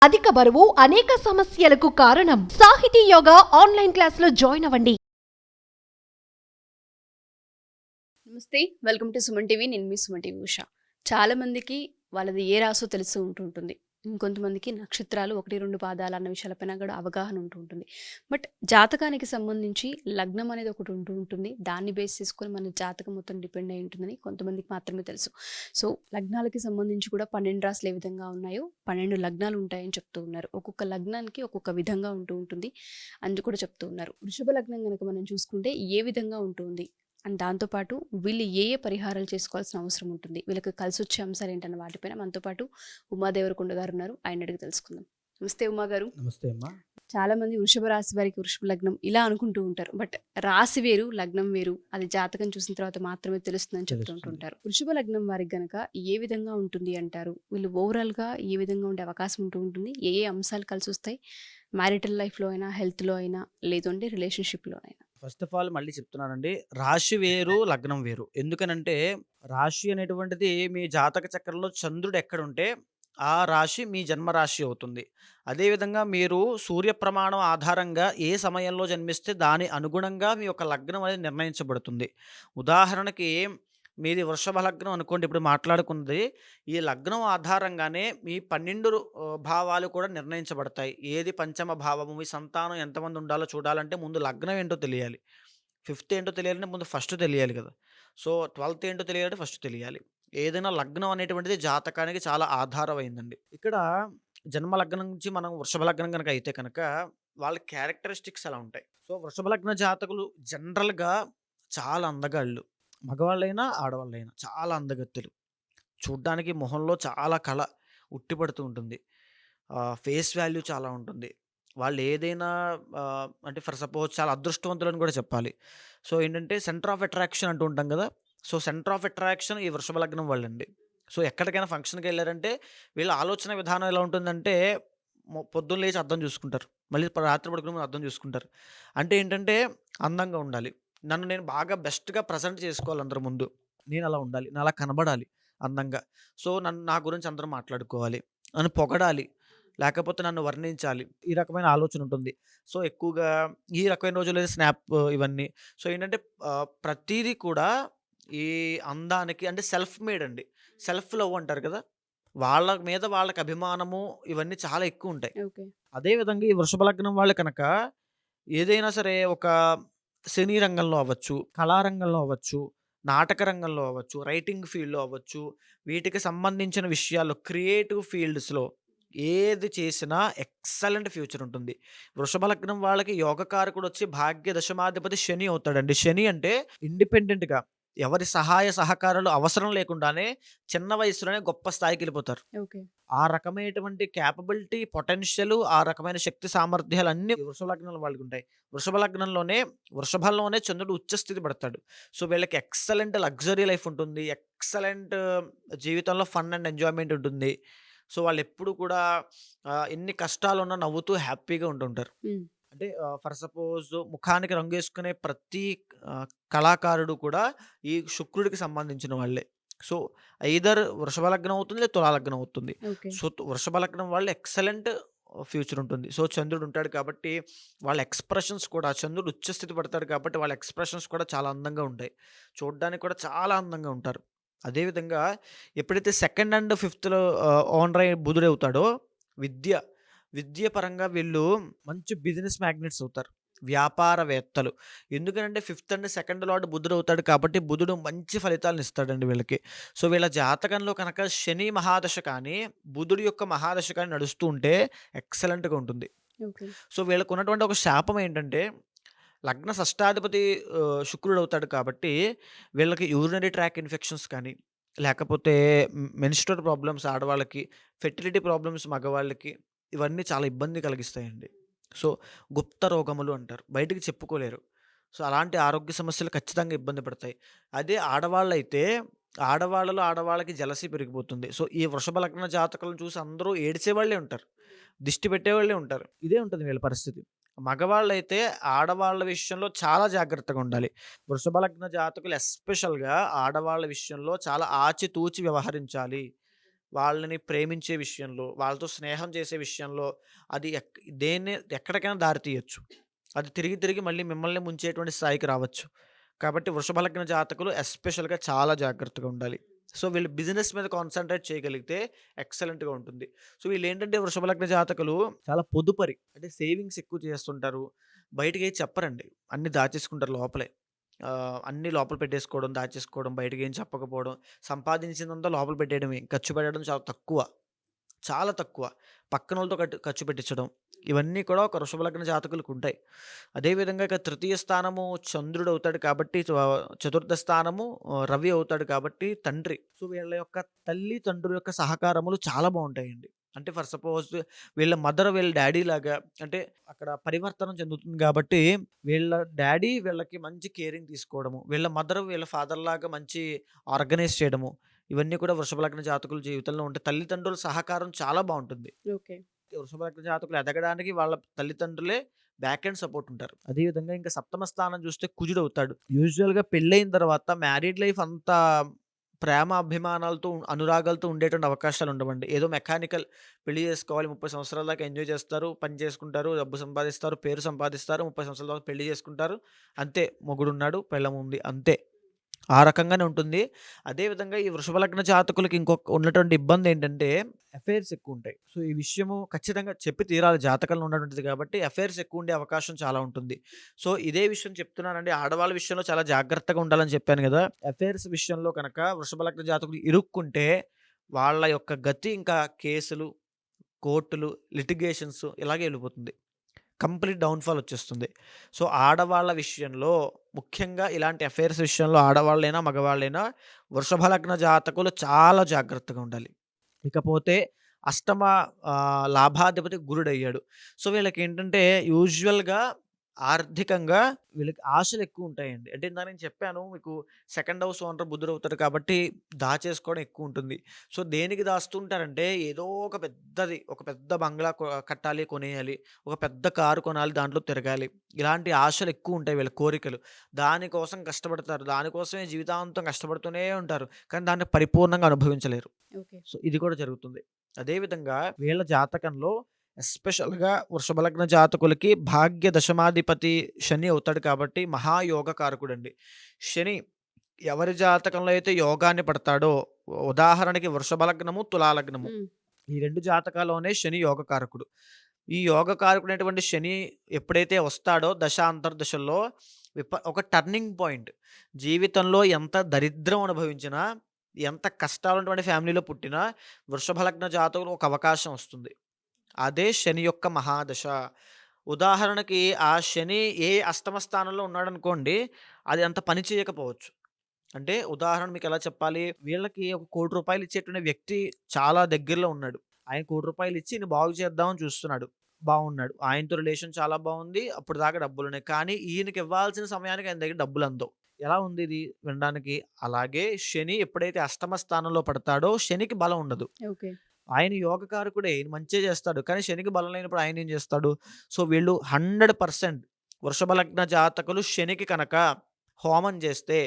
అధిక బరువు అనేక సమస్యలకు కారణం. సాహితీ యోగా ఆన్లైన్ క్లాసులో జాయిన్ అవ్వండి. నమస్తే, వెల్కమ్ టు సుమన్ టీవీ. నేను మీ సుమన్ టీవీ ఉషా. చాలా మందికి వాళ్ళది ఏ రాసో తెలుసు ఉంటుంటుంది. ఇంకొంతమందికి నక్షత్రాలు 1-2 పాదాలు అన్న విషయాలపైన కూడా అవగాహన ఉంటుంది. బట్ జాతకానికి సంబంధించి లగ్నం అనేది ఒకటి ఉంటుంది. దాన్ని బేస్ చేసుకొని మన జాతకం మొత్తం డిపెండ్ అయి ఉంటుందని కొంతమందికి మాత్రమే తెలుసు. సో లగ్నాలకి సంబంధించి కూడా 12 రాశులు ఏ విధంగా ఉన్నాయో 12 లగ్నాలు ఉంటాయని చెప్తూ ఉన్నారు. ఒక్కొక్క లగ్నానికి ఒక్కొక్క విధంగా ఉంటుంది అని కూడా చెప్తూ ఉన్నారు. వృషభ లగ్నం కనుక మనం చూసుకుంటే ఏ విధంగా ఉంటుంది అండ్ దాంతోపాటు వీళ్ళు ఏ పరిహారాలు చేసుకోవాల్సిన అవసరం ఉంటుంది, వీళ్ళకి కలిసి వచ్చే అంశాలు ఏంటన్న వాటిపైన మనతో పాటు ఉమాదేవరకొండ గారు ఉన్నారు. ఆయన అడిగి తెలుసుకుందాం. నమస్తే ఉమా గారు. నమస్తే అమ్మా. చాలా మంది వృషభ రాశి వారికి వృషభ లగ్నం ఇలా అనుకుంటూ ఉంటారు. బట్ రాశి వేరు, లగ్నం వేరు. అది జాతకం చూసిన తర్వాత మాత్రమే తెలుస్తుందని చెప్తుంటుంటారు. వృషభ లగ్నం వారికి గనక ఏ విధంగా ఉంటుంది అంటారు? వీళ్ళు ఓవరాల్ గా ఏ విధంగా ఉండే అవకాశం ఉంటుంది? ఏ ఏ అంశాలు కలిసి వస్తాయి? మ్యారిటల్ లైఫ్ లో అయినా, హెల్త్ లో అయినా, లేదంటే రిలేషన్షిప్ లో అయినా? ఫస్ట్ ఆఫ్ ఆల్ మళ్ళీ చెప్తున్నానండి, రాశి వేరు లగ్నం వేరు. ఎందుకనంటే రాశి అనేటువంటిది మీ జాతక చక్రంలో చంద్రుడు ఎక్కడుంటే ఆ రాశి మీ జన్మ రాశి అవుతుంది. అదేవిధంగా మీరు సూర్య ప్రమాణం ఆధారంగా ఏ సమయంలో జన్మిస్తే దాని అనుగుణంగా మీ యొక్క లగ్నం అనేది నిర్ణయించబడుతుంది. ఉదాహరణకి మీది వృషభ లగ్నం అనుకోండి, ఇప్పుడు మాట్లాడుకున్నది. ఈ లగ్నం ఆధారంగానే మీ 12 భావాలు కూడా నిర్ణయించబడతాయి. ఏది పంచమ భావము, మీ సంతానం ఎంతమంది ఉండాలో చూడాలంటే ముందు లగ్నం ఏంటో తెలియాలి. ఫిఫ్త్ ఏంటో తెలియాలంటే ముందు ఫస్ట్ తెలియాలి కదా! సో 12థ్ ఏంటో తెలియాలంటే ఫస్ట్ తెలియాలి. ఏదైనా లగ్నం అనేటువంటిది జాతకానికి చాలా ఆధారమైందండి. ఇక్కడ జన్మ లగ్నం నుంచి మనం వృషభ లగ్నం గనక అయితే కనుక వాళ్ళ క్యారెక్టరిస్టిక్స్ అలా ఉంటాయి. సో వృషభ లగ్న జాతకులు జనరల్‌గా చాలా అందగాళ్ళు. మగవాళ్ళైనా, ఆడవాళ్ళైనా చాలా అందగత్తెలు. చూడ్డానికి మొహంలో చాలా కళ ఉట్టిపడుతూ ఉంటుంది. ఫేస్ వాల్యూ చాలా ఉంటుంది. వాళ్ళు ఏదైనా అంటే ఫర్ సపోజ్ చాలా అదృష్టవంతులని కూడా చెప్పాలి. సో ఏంటంటే సెంటర్ ఆఫ్ అట్రాక్షన్ అంటూ ఉంటాం కదా! సో సెంటర్ ఆఫ్ అట్రాక్షన్ ఈ వృషభ లగ్నం వాళ్ళండి. సో ఎక్కడికైనా ఫంక్షన్‌కెళ్లారంటే వీళ్ళ ఆలోచన విధానం ఎలా ఉంటుందంటే పొద్దున్న లేచి అద్దం చూసుకుంటారు. మళ్ళీ రాత్రి పడుకునే ముందు అద్దం చూసుకుంటారు. అంటే ఏంటంటే అందంగా ఉండాలి. నన్ను నేను బాగా బెస్ట్‌గా ప్రెజెంట్ చేసుకోవాలి అందరి ముందు. నేను అలా ఉండాలి. నేను అలా కనబడాలి అందంగా. సో నా గురించి అందరూ మాట్లాడుకోవాలి. నన్ను పొగడాలి. లేకపోతే నన్ను వర్ణించాలి. ఈ రకమైన ఆలోచన ఉంటుంది. సో ఎక్కువగా ఈ రకమైన రోజుల్లో స్నాప్ ఇవన్నీ. సో ఏంటంటే ప్రతీదీ కూడా ఈ అందానికి అంటే సెల్ఫ్ మేడ్ అండి. సెల్ఫ్ లవ్ అంటారు కదా! వాళ్ళ మీద వాళ్ళకి అభిమానము ఇవన్నీ చాలా ఎక్కువుంటాయి. ఓకే. అదే విధంగా ఈ వృషభ లగ్నం వాళ్ళు కనుక ఏదైనా సరే ఒక సినీ రంగంలో అవ్వచ్చు, కళారంగంలో అవ్వచ్చు, నాటక రంగంలో అవ్వచ్చు, రైటింగ్ ఫీల్డ్‌లో అవ్వచ్చు, వీటికి సంబంధించిన విషయాల్లో క్రియేటివ్ ఫీల్డ్స్‌లో ఏది చేసినా ఎక్సలెంట్ ఫ్యూచర్ ఉంటుంది. వృషభ లగ్నం వాళ్ళకి యోగకారకుడొచ్చి భాగ్య దశమాధిపతి శని అవుతాడండి. శని అంటే ఇండిపెండెంట్‌గా ఎవరి సహాయ సహకారాలు అవసరం లేకుండానే చిన్న వయసులోనే గొప్ప స్థాయికెళ్ళిపోతారు. ఓకే. ఆ రకమైనటువంటి క్యాపబిలిటీ, పొటెన్షియల్, ఆ రకమైన శక్తి సామర్థ్యాలన్నీ వృషభ లగ్నంలో వాళ్ళకుంటాయి. వృషభ లగ్నంలోనే వృషభంలోనే చంద్రుడు ఉచ్చ స్థితి పడతాడు. సో, వీళ్ళకి ఎక్సలెంట్ లగ్జరీ లైఫ్ ఉంటుంది. ఎక్సలెంట్ జీవితంలో ఫన్ అండ్ ఎంజాయ్‌మెంట్ ఉంటుంది. సో, వాళ్ళెప్పుడు కూడా ఎన్ని కష్టాలున్నా నవ్వుతూ హ్యాపీగా ఉంటుంటారు. హ్మ్. అంటే ఫర్ సపోజ్ ముఖానికి రంగేసుకునే ప్రతి కళాకారుడు కూడా ఈ శుక్రుడికి సంబంధించిన వాళ్ళే. సో, ఐదర్ వృషభ లగ్నం అవుతుంది, లేదా తులా లగ్నం అవుతుంది. ఓకే. సో, వృషభ లగ్నం వాళ్ళు ఎక్సలెంట్ ఫ్యూచర్ ఉంటుంది. సో, చంద్రుడు ఉంటాడు కాబట్టి వాళ్ళ ఎక్స్‌ప్రెషన్స్ కూడా చంద్రుడు ఉచ్చస్థితి పడతాడు కాబట్టి వాళ్ళ ఎక్స్‌ప్రెషన్స్ కూడా చాలా అందంగా ఉంటాయి. చూడ్డానికి కూడా చాలా అందంగా ఉంటారు. అదేవిధంగా ఎప్పుడైతే సెకండ్ అండ్ ఫిఫ్త్‌లో ఓనర్ అయ్యే బుధుడవుతాడో విద్య, విద్య పరంగా వీళ్ళు మంచి బిజినెస్ మ్యాగ్నెట్స్ అవుతారు. వ్యాపారవేత్తలు. ఎందుకనంటే ఫిఫ్త్ అండ్ సెకండ్ లార్డ్ బుధుడవుతాడు కాబట్టి బుధుడు మంచి ఫలితాలను ఇస్తాడండి వీళ్ళకి. సో, వీళ్ళ జాతకంలో కనుక శని మహాదశ కానీ, బుధుడి యొక్క మహాదశ కానీ నడుస్తూ ఉంటే ఎక్సలెంట్‌గా ఉంటుంది. ఓకే. సో, వీళ్ళకున్నటువంటి ఒక శాపం ఏంటంటే లగ్న షష్టాధిపతి శుక్రుడవుతాడు కాబట్టి వీళ్ళకి యూరినరీ ట్రాక్ ఇన్ఫెక్షన్స్ కానీ, లేకపోతే మెన్‌స్ట్రువల్ ప్రాబ్లమ్స్ ఆడవాళ్ళకి, ఫెర్టిలిటీ ప్రాబ్లమ్స్ మగవాళ్ళకి ఇవన్నీ చాలా ఇబ్బంది కలిగిస్తాయండి. సో, గుప్త రోగములు అంటారు. బయటికి చెప్పుకోలేరు. సో, అలాంటి ఆరోగ్య సమస్యలు ఖచ్చితంగా ఇబ్బంది పడతాయి. అదే ఆడవాళ్ళైతే ఆడవాళ్ళలో ఆడవాళ్ళకి జెలసీ పెరిగిపోతుంది. సో, ఈ వృషభ లగ్న జాతకులను చూసి అందరూ ఏడిచేవాళ్ళే ఉంటారు. దిష్టి పెట్టేవాళ్ళే ఉంటారు. ఇదే ఉంటుంది వీళ్ళ పరిస్థితి. మగవాళ్ళైతే ఆడవాళ్ళ విషయంలో చాలా జాగ్రత్తగా ఉండాలి. వృషభ లగ్న జాతకులు ఎస్పెషల్‌గా ఆడవాళ్ళ విషయంలో చాలా ఆచితూచి వ్యవహరించాలి. వాళ్ళని ప్రేమించే విషయంలో, వాళ్ళతో స్నేహం చేసే విషయంలో అది దేన్ని ఎక్కడికైనా దారి తీయొచ్చు. అది తిరిగి తిరిగి మళ్ళీ మిమ్మల్ని ముంచేటువంటి స్థాయికి రావచ్చు. కాబట్టి వృషభ లగ్న జాతకులు ఎస్పెషల్‌గా చాలా జాగ్రత్తగా ఉండాలి. సో, వీళ్ళు బిజినెస్ మీద కాన్సంట్రేట్ చేయగలిగితే ఎక్సలెంట్‌గా ఉంటుంది. సో, వీళ్ళేంటంటే వృషభ లగ్న జాతకులు చాలా పొదుపరి. అంటే సేవింగ్స్ ఎక్కువ చేస్తుంటారు. బయటకేది చెప్పరండి. అన్నీ దాచేసుకుంటారు లోపలే. అన్నీ లోపల పెట్టేసుకోవడం, దాచేసుకోవడం, బయటకేం చెప్పకపోవడం, సంపాదించిందంతా లోపల పెట్టేయడమే. ఖర్చు పెట్టడం చాలా తక్కువ. చాలా తక్కువ. పక్కనోళ్ళతో ఖర్చు పెట్టించడం. ఇవన్నీ కూడా ఒక వృషభ లగ్న జాతకులకుంటాయి. అదేవిధంగా ఇక తృతీయ స్థానము చంద్రుడవుతాడు కాబట్టి చతుర్థ స్థానము రవి అవుతాడు కాబట్టి తండ్రి. సో, వీళ్ళ యొక్క తల్లి, తండ్రుల యొక్క సహకారములు చాలా బావుంటాయండి. అంటే ఫర్ సపోజ్ వీళ్ళ మదర్, వీళ్ళ డ్యాడీ లాగా అంటే అక్కడ పరివర్తనం చెందుతుంది కాబట్టి వీళ్ళ డ్యాడీ వీళ్ళకి మంచి కేరింగ్ తీసుకోవడము. వీళ్ళ మదర్ వీళ్ళ ఫాదర్ లాగా మంచి ఆర్గనైజ్ చేయడము. ఇవన్నీ కూడా వృషభ లగ్న జాతకుల జీవితంలో ఉంటాయి. తల్లిదండ్రుల సహకారం చాలా బావుంటుంది. ఓకే. వృషభ లగ్న జాతకులు ఎదగడానికి వాళ్ళ తల్లిదండ్రులే బ్యాక్ ఎండ్ సపోర్ట్ ఉంటారు. అదేవిధంగా ఇంకా సప్తమ స్థానం చూస్తే కుజుడవుతాడు. యూజువల్‌గా పెళ్ళైన తర్వాత మ్యారీడ్ లైఫ్ అంతా ప్రేమ, అభిమానాలతో, అనురాగాలతో ఉండేటువంటి అవకాశాలు ఉండవండి. ఏదో మెకానికల్ పెళ్లి చేసుకోవాలి 30 సంవత్సరాల దాకా ఎంజాయ్ చేస్తారు, పని చేసుకుంటారు, డబ్బు సంపాదిస్తారు, పేరు సంపాదిస్తారు, 30 సంవత్సరాల తర్వాత పెళ్లి చేసుకుంటారు. అంతే మొగుడున్నాడు, పెళ్ళాం ఉంది అంతే. ఆ రకంగానే ఉంటుంది. అదేవిధంగా ఈ వృషభ లగ్న జాతకులకి ఇంకొక ఉన్నటువంటి ఇబ్బందేంటంటే అఫైర్స్ ఎక్కువుంటాయి. సో, ఈ విషయము ఖచ్చితంగా చెప్పి తీరాలి. జాతకంలో ఉన్నటువంటిది కాబట్టి అఫైర్స్ ఎక్కువుండే అవకాశం చాలా ఉంటుంది. సో, ఇదే విషయం చెప్తున్నానండి. ఆడవాళ్ళ విషయంలో చాలా జాగ్రత్తగా ఉండాలని చెప్పాను గదా! అఫైర్స్ విషయంలో కనుక వృషభ లగ్న జాతకులు ఇరుక్కుంటే వాళ్ళ యొక్క గతి ఇంకా కేసులు, కోర్టులు, లిటిగేషన్స్ ఇలాగే ఎళ్ళిపోతుంది. కంప్లీట్ డౌన్‌ఫాల్ వచ్చేస్తుంది. సో, ఆడవాళ్ళ విషయంలో ముఖ్యంగా ఇలాంటి అఫైర్స్ విషయంలో ఆడవాళ్ళైనా, మగవాళ్ళైనా వృషభ లగ్న జాతకులు చాలా జాగ్రత్తగా ఉండాలి. ఇకపోతే అష్టమ లాభాధిపతి గురుడయ్యాడు. సో, వీళ్ళకేంటంటే యూజువల్‌గా ఆర్థికంగా వీళ్ళకి ఆశలెక్కువుంటాయండి. అంటే ఇందాక నేను చెప్పాను మీకు సెకండ్ హౌస్ ఓనర్ బుధుడవుతాడు కాబట్టి దాచేసుకోవడం ఎక్కువుంటుంది. సో, దేనికి దాస్తుంటారంటే ఏదో ఒక పెద్దది, ఒక పెద్ద బంగ్లా కట్టాలి, కొనేయాలి. ఒక పెద్ద కారు కొనాలి, దాంట్లో తిరగాలి. ఇలాంటి ఆశలెక్కువుంటాయి వీళ్ళ కోరికలు. దానికోసం కష్టపడతారు. దానికోసమే జీవితాంతం కష్టపడుతూనే ఉంటారు. కానీ దాన్ని పరిపూర్ణంగా అనుభవించలేరు. ఓకే. సో, ఇది కూడా జరుగుతుంది. అదేవిధంగా వీళ్ళ జాతకంలో ఎస్పెషల్‌గా వృషభ లగ్న జాతకులకి భాగ్య దశమాధిపతి శని అవుతాడు కాబట్టి మహాయోగకారకుడండి. శని ఎవరి జాతకంలో అయితే యోగాన్ని పడతాడో ఉదాహరణకి వృషభ లగ్నము, తులా లగ్నము. హ్మ్. ఈ 2 జాతకాల్లోనే శని యోగకారకుడు. ఈ యోగకారకుడైనటువంటి శని ఎప్పుడైతే వస్తాడో దశ, అంతర్దశల్లో ఒక టర్నింగ్ పాయింట్. జీవితంలో ఎంత దరిద్రం అనుభవించినా, ఎంత కష్టాలున్నటువంటి ఫ్యామిలీలో పుట్టినా వృషభ లగ్న జాతకులకు ఒక అవకాశం వస్తుంది. అదే శని యొక్క మహాదశ. ఉదాహరణకి ఆ శని ఏ అష్టమ స్థానంలో ఉన్నాడనుకోండి, అది అంత పని చేయకపోవచ్చు. అంటే ఉదాహరణ మీకెలా చెప్పాలి? వీళ్ళకి ఒక రూ. 1,00,00,000 ఇచ్చేటువంటి వ్యక్తి చాలా దగ్గరలో ఉన్నాడు. ఆయన రూ. 1,00,00,000 ఇచ్చి ఈయన్ని బాగు చేద్దామని చూస్తున్నాడు. బావున్నాడు. ఆయనతో రిలేషన్ చాలా బావుంది. అప్పటిదాకా డబ్బులున్నాయి. కానీ ఈయనకి ఇవ్వాల్సిన సమయానికి ఆయన దగ్గర డబ్బులందవు. ఎలా ఉంది ఇది వినడానికి? అలాగే శని ఎప్పుడైతే అష్టమ స్థానంలో పడతాడో శనికి బలం ఉండదు. ఓకే. ఆయన యోగకారకుడే. ఈయన మంచే చేస్తాడు. కానీ శనికి బలం లేనప్పుడు ఆయనేం చేస్తాడు? సో, వీళ్ళు 100% వృషభ లగ్న జాతకులు శనికి కనుక హోమం చేస్తే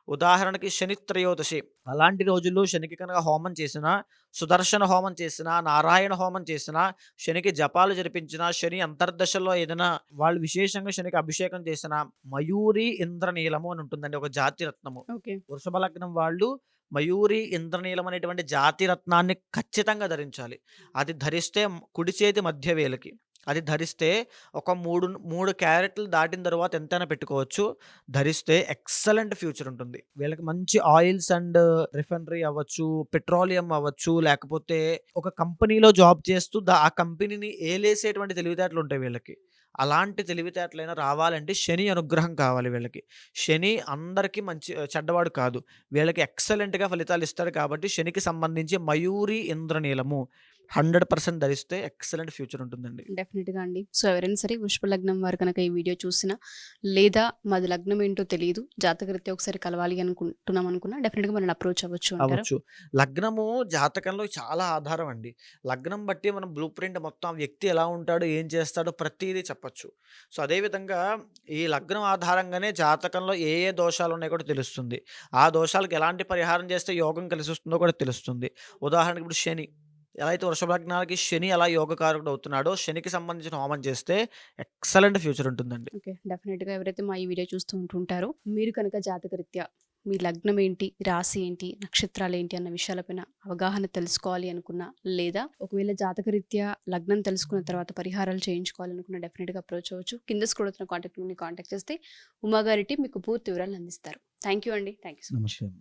ఉదాహరణకి శని త్రయోదశి అలాంటి రోజుల్లో శనికి కనుక హోమం చేసినా, సుదర్శన హోమం చేసినా, నారాయణ హోమం చేసినా, శనికి జపాలు జరిపించినా, శని అంతర్దశలో ఏదైనా వాళ్ళు విశేషంగా శనికి అభిషేకం చేసినా, మయూరి ఇంద్రనీలము అని ఉంటుందండి ఒక జాతి రత్నము. ఓకే. వృషభ లగ్నం వాళ్ళు మయూరి ఇంద్రనీలం అనేటువంటి జాతి రత్నాన్ని ఖచ్చితంగా ధరించాలి. అది ధరిస్తే కుడి చేతి మధ్య వేలికి. అది ధరిస్తే ఒక 3 క్యారెట్లు దాటిన తర్వాత ఎంతైనా పెట్టుకోవచ్చు. ధరిస్తే ఎక్సలెంట్ ఫ్యూచర్ ఉంటుంది. వీళ్ళకి మంచి ఆయిల్స్ అండ్ రిఫైనరీ అవ్వచ్చు, పెట్రోలియం అవ్వచ్చు, లేకపోతే ఒక కంపెనీలో జాబ్ చేస్తూ ఆ కంపెనీని ఏలేసేటువంటి తెలివితేటలు ఉంటాయి వీళ్ళకి. అలాంటి తెలివితేటలైనా రావాలంటే శని అనుగ్రహం కావాలి వీళ్ళకి. శని అందరికీ చెడ్డవాడు కాదు. వీళ్ళకి ఎక్సలెంట్‌గా ఫలితాలు ఇస్తాడు కాబట్టి శనికి సంబంధించి మయూరి ఇంద్రనీలము 100% ధరిస్తే ఎక్సలెంట్ ఫ్యూచర్ ఉంటుందండి. డెఫినెట్‌గా అండి. సో, ఎవరైనా సరే వృషభ లగ్నం వారు కనుక ఈ వీడియో చూసినా, లేదా మాది లగ్నం ఏంటో తెలీదు, జాతకరీత్యా ఒకసారి కలవాలి అనుకున్నా డెఫినెట్‌గా మనల్ని అప్రోచ్ అవ్వచ్చు అంటారా? అవ్వచ్చు. లగ్నము జాతకంలో చాలా ఆధారం అండి. లగ్నం బట్టి మనం బ్లూ ప్రింట్ మొత్తం ఆ వ్యక్తి ఎలా ఉంటాడో, ఏం చేస్తాడో ప్రతీదీ చెప్పొచ్చు. సో, అదేవిధంగా ఈ లగ్నం ఆధారంగానే జాతకంలో ఏ ఏ దోషాలున్నాయో కూడా తెలుస్తుంది. ఆ దోషాలకు ఎలాంటి పరిహారం చేస్తే యోగం కలిసొస్తుందో కూడా తెలుస్తుంది. ఉదాహరణకి ఇప్పుడు శని. ఎలా అయితే వృషభ లగ్నానికి శని ఎలా యోగకారకుడు అవుతున్నాడో, శనికి సంబంధించిన హోమం చేస్తే ఎక్సలెంట్ ఫ్యూచర్ ఉంటుందండి. ఓకే. డెఫినెట్‌గా ఎవరైతే మా ఈ వీడియో చూస్తూ ఉంటుంటారో, మీరు కనుక జాతకరీత్యా మీ లగ్నం ఏంటి, రాశి ఏంటి, నక్షత్రాలేంటి అన్న విషయాలపైన అవగాహన తెలుసుకోవాలి అనుకున్నా, లేదా ఒకవేళ జాతకరీత్యా లగ్నం తెలుసుకున్న తర్వాత పరిహారాలు చేయించుకోవాలనుకున్నా డెఫినెట్‌గా అప్రోచ్ అవ్వచ్చు. కింద స్క్రోల్ అవుతున్న కాంటాక్ట్ నెంబర్‌ని కాంటాక్ట్ చేస్తే ఉమా గారి టీమ్ మీకు పూర్తి వివరాలు అందిస్తారు. థ్యాంక్ యూ అండి. Thank you so much. నమస్తే అమ్మ.